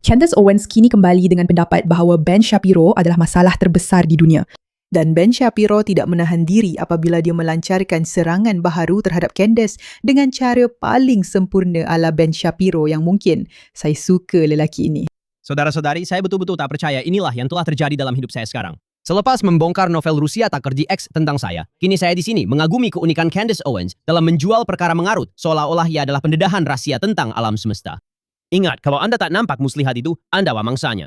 Candace Owens kini kembali dengan pendapat bahawa Ben Shapiro adalah masalah terbesar di dunia. Dan Ben Shapiro tidak menahan diri apabila dia melancarkan serangan baharu terhadap Candace dengan cara paling sempurna ala Ben Shapiro yang mungkin. Saya suka lelaki ini. Saudara-saudari, saya betul-betul tak percaya inilah yang telah terjadi dalam hidup saya sekarang. Selepas membongkar novel Rusia Takar GX tentang saya, kini saya di sini mengagumi keunikan Candace Owens dalam menjual perkara mengarut seolah-olah ia adalah pendedahan rahasia tentang alam semesta. Ingat, kalau Anda tak nampak muslihat itu, Anda mangsanya.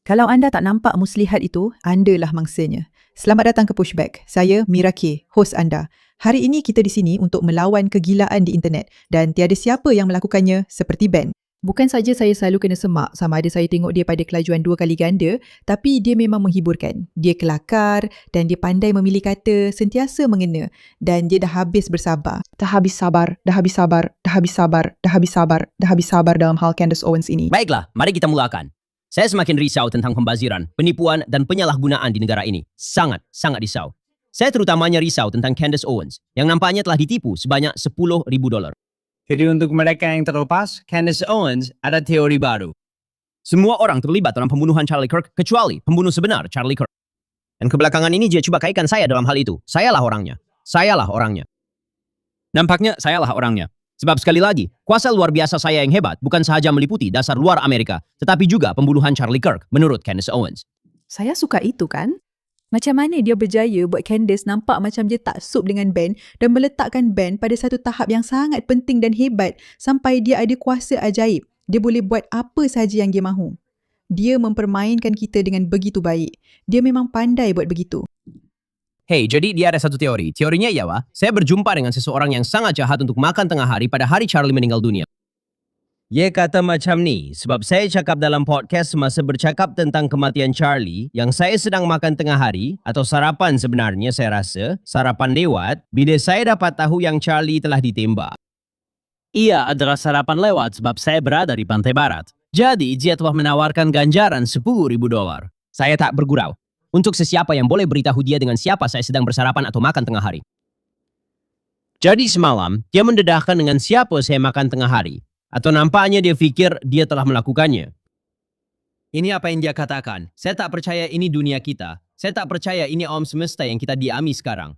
Kalau anda tak nampak muslihat itu, andalah mangsanya. Selamat datang ke Pushback. Saya Mira K, host anda. Hari ini kita di sini untuk melawan kegilaan di internet dan tiada siapa yang melakukannya seperti Ben. Bukan saja saya selalu kena semak sama ada saya tengok dia pada kelajuan 2 kali ganda, tapi dia memang menghiburkan. Dia kelakar dan dia pandai memilih kata, sentiasa mengena dan dia dah habis bersabar. Dah habis sabar dalam hal Candace Owens ini. Baiklah, mari kita mulakan. Saya semakin risau tentang pembaziran, penipuan dan penyalahgunaan di negara ini. Sangat risau. Saya terutamanya risau tentang Candace Owens yang nampaknya telah ditipu sebanyak $10,000. Jadi untuk mereka yang terlepas, Candace Owens ada teori baru. Semua orang terlibat dalam pembunuhan Charlie Kirk kecuali pembunuh sebenar Charlie Kirk. Dan kebelakangan ini dia coba kaitkan saya dalam hal itu. Sayalah orangnya. Nampaknya sayalah orangnya. Sebab sekali lagi, kuasa luar biasa saya yang hebat bukan sahaja meliputi dasar luar Amerika, tetapi juga pembunuhan Charlie Kirk menurut Candace Owens. Saya suka itu kan? Macam mana dia berjaya buat Candace nampak macam dia tak sup dengan Ben dan meletakkan Ben pada satu tahap yang sangat penting dan hebat sampai dia ada kuasa ajaib. Dia boleh buat apa sahaja yang dia mahu. Dia mempermainkan kita dengan begitu baik. Dia memang pandai buat begitu. Hey, jadi dia ada satu teori. Teorinya ialah, saya berjumpa dengan seseorang yang sangat jahat untuk makan tengah hari pada hari Charlie meninggal dunia. Dia kata macam ni, sebab saya cakap dalam podcast semasa bercakap tentang kematian Charlie, yang saya sedang makan tengah hari, atau sarapan sebenarnya saya rasa, sarapan lewat, bila saya dapat tahu yang Charlie telah ditembak. Ia adalah sarapan lewat sebab saya berada di pantai barat. Jadi, dia telah menawarkan ganjaran $10,000. Saya tak bergurau. Untuk sesiapa yang boleh beritahu dia dengan siapa saya sedang bersarapan atau makan tengah hari. Jadi semalam, dia mendedahkan dengan siapa saya makan tengah hari. Atau nampaknya dia fikir dia telah melakukannya. Ini apa yang dia katakan. Saya tak percaya ini dunia kita. Saya tak percaya ini alam semesta yang kita diami sekarang.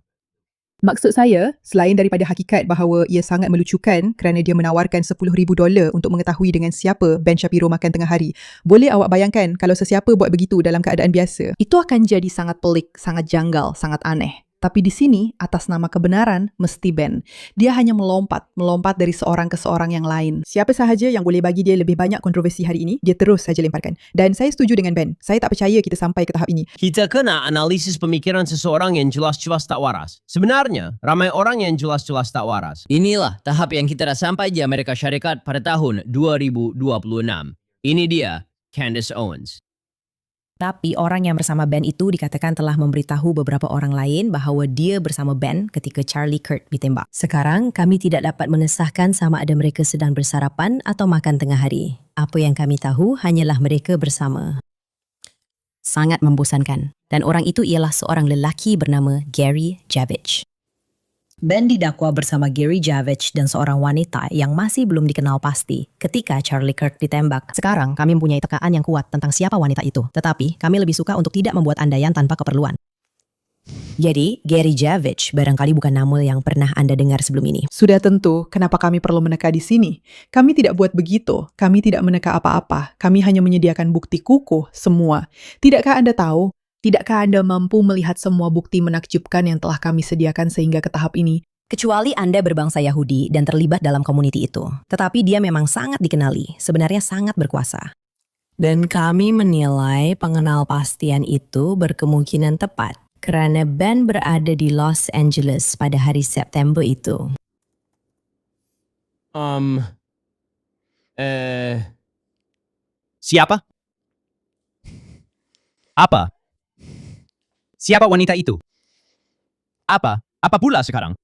Maksud saya, selain daripada hakikat bahawa ia sangat melucukan kerana dia menawarkan $10,000 untuk mengetahui dengan siapa Ben Shapiro makan tengah hari, boleh awak bayangkan kalau sesiapa buat begitu dalam keadaan biasa? Itu akan jadi sangat pelik, sangat janggal, sangat aneh. Tapi di sini, atas nama kebenaran, mesti Ben. Dia hanya melompat dari seorang ke seorang yang lain. Siapa sahaja yang boleh bagi dia lebih banyak kontroversi hari ini, dia terus saja lemparkan. Dan saya setuju dengan Ben. Saya tak percaya kita sampai ke tahap ini. Kita kena analisis pemikiran seseorang yang jelas-jelas tak waras. Sebenarnya, ramai orang yang jelas-jelas tak waras. Inilah tahap yang kita dah sampai di Amerika Syarikat pada tahun 2026. Ini dia, Candace Owens. Tapi orang yang bersama Ben itu dikatakan telah memberitahu beberapa orang lain bahawa dia bersama Ben ketika Charlie Kirk ditembak. Sekarang, kami tidak dapat mengesahkan sama ada mereka sedang bersarapan atau makan tengah hari. Apa yang kami tahu hanyalah mereka bersama. Sangat membosankan. Dan orang itu ialah seorang lelaki bernama Gary Javich. Ben didakwa bersama Gary Javich dan seorang wanita yang masih belum dikenal pasti ketika Charlie Kirk ditembak. Sekarang kami mempunyai tekaan yang kuat tentang siapa wanita itu, tetapi kami lebih suka untuk tidak membuat andaian tanpa keperluan. Jadi, Gary Javich barangkali bukan nama yang pernah Anda dengar sebelum ini. Sudah tentu, kenapa kami perlu meneka di sini? Kami tidak buat begitu. Kami tidak meneka apa-apa. Kami hanya menyediakan bukti kukuh semua. Tidakkah Anda tahu? Tidakkah Anda mampu melihat semua bukti menakjubkan yang telah kami sediakan sehingga ke tahap ini? Kecuali Anda berbangsa Yahudi dan terlibat dalam komuniti itu. Tetapi dia memang sangat dikenali, sebenarnya sangat berkuasa. Dan kami menilai pengenalpastian itu berkemungkinan tepat kerana Ben berada di Los Angeles pada hari September itu. Siapa? Apa? Siapa wanita itu? Apa? Apa pula sekarang?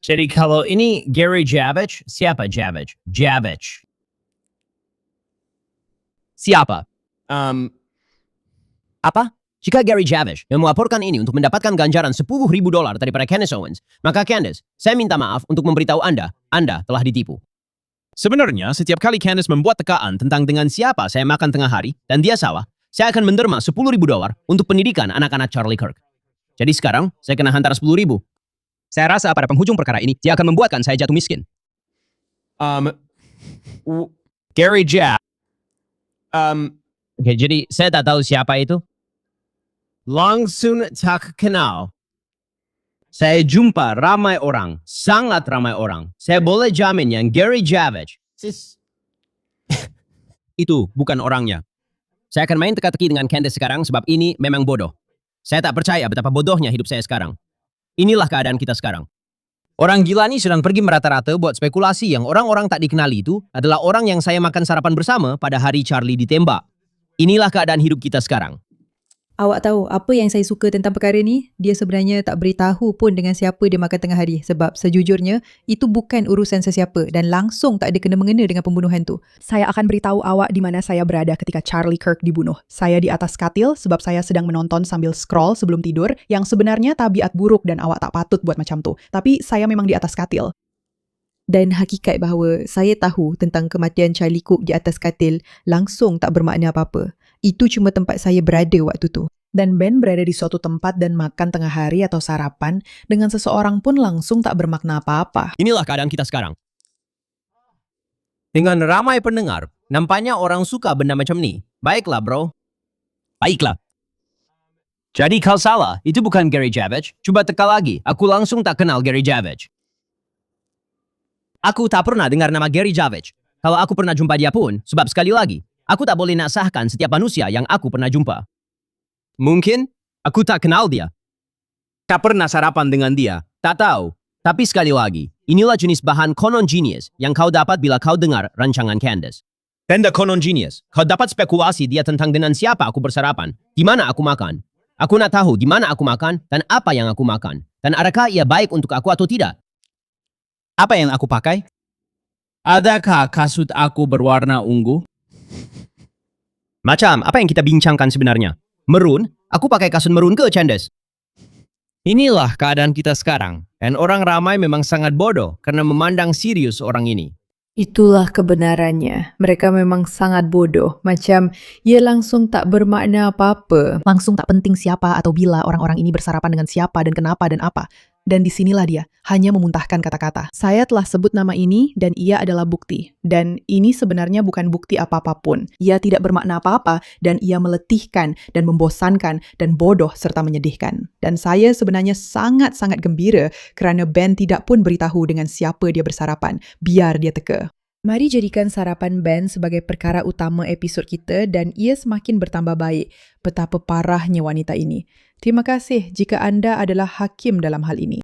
Jadi kalau ini Gary Javich, siapa Javich? Javich. Siapa? Apa? Jika Gary Javich yang melaporkan ini untuk mendapatkan ganjaran $10,000 daripada Candace Owens, maka Candace, saya minta maaf untuk memberitahu Anda telah ditipu. Sebenarnya, setiap kali Candice membuat tekaan tentang dengan siapa saya makan tengah hari, dan dia salah, saya akan menderma $10,000 untuk pendidikan anak-anak Charlie Kirk. Jadi sekarang, saya kena hantar $10,000. Saya rasa pada penghujung perkara ini, dia akan membuatkan saya jatuh miskin. Gary Jack. Oke, jadi saya tak tahu siapa itu. Langsung tak kenal. Saya jumpa ramai orang, sangat ramai orang. Saya boleh jamin yang Gary Javich. Itu bukan orangnya. Saya akan main teka-teki dengan Candice sekarang sebab ini memang bodoh. Saya tak percaya betapa bodohnya hidup saya sekarang. Inilah keadaan kita sekarang. Orang gila ini sedang pergi merata-rata buat spekulasi yang orang-orang tak dikenali itu adalah orang yang saya makan sarapan bersama pada hari Charlie ditembak. Inilah keadaan hidup kita sekarang. Awak tahu apa yang saya suka tentang perkara ni? Dia sebenarnya tak beritahu pun dengan siapa dia makan tengah hari. Sebab sejujurnya, itu bukan urusan sesiapa dan langsung tak ada kena-mengena dengan pembunuhan tu. Saya akan beritahu awak di mana saya berada ketika Charlie Kirk dibunuh. Saya di atas katil sebab saya sedang menonton sambil scroll sebelum tidur yang sebenarnya tabiat buruk dan awak tak patut buat macam tu. Tapi saya memang di atas katil. Dan hakikat bahawa saya tahu tentang kematian Charlie Cook di atas katil langsung tak bermakna apa-apa. Itu cuma tempat saya berada waktu tu. Dan Ben berada di suatu tempat dan makan tengah hari atau sarapan dengan seseorang pun langsung tak bermakna apa-apa. Inilah keadaan kita sekarang. Dengan ramai pendengar, nampaknya orang suka benda macam ni. Baiklah, bro. Baiklah. Jadi kau salah, itu bukan Gary Javich. Cuba teka lagi, aku langsung tak kenal Gary Javich. Aku tak pernah dengar nama Gary Javich. Kalau aku pernah jumpa dia pun, sebab sekali lagi, aku tak boleh nak sahkan setiap manusia yang aku pernah jumpa. Mungkin, aku tak kenal dia. Tak pernah sarapan dengan dia. Tak tahu. Tapi sekali lagi, inilah jenis bahan konon genius yang kau dapat bila kau dengar rancangan Candice. Tanda konon genius, kau dapat spekulasi dia tentang dengan siapa aku bersarapan, di mana aku makan. Aku nak tahu di mana aku makan dan apa yang aku makan. Dan adakah ia baik untuk aku atau tidak? Apa yang aku pakai? Adakah kasut aku berwarna ungu? Macam apa yang kita bincangkan sebenarnya? Merun? Aku pakai kasut merun ke, Candice? Inilah keadaan kita sekarang. Dan orang ramai memang sangat bodoh karena memandang serius orang ini. Itulah kebenarannya. Mereka memang sangat bodoh. Macam ia langsung tak bermakna apa-apa. Langsung tak penting siapa atau bila orang-orang ini bersarapan dengan siapa dan kenapa dan apa. Dan disinilah dia, hanya memuntahkan kata-kata. Saya telah sebut nama ini dan ia adalah bukti. Dan ini sebenarnya bukan bukti apa-apapun. Ia tidak bermakna apa-apa dan ia meletihkan dan membosankan dan bodoh serta menyedihkan. Dan saya sebenarnya sangat-sangat gembira kerana Ben tidak pun beritahu dengan siapa dia bersarapan. Biar dia teka. Mari jadikan sarapan Ben sebagai perkara utama episod kita dan ia semakin bertambah baik. Betapa parahnya wanita ini. Terima kasih jika anda adalah hakim dalam hal ini.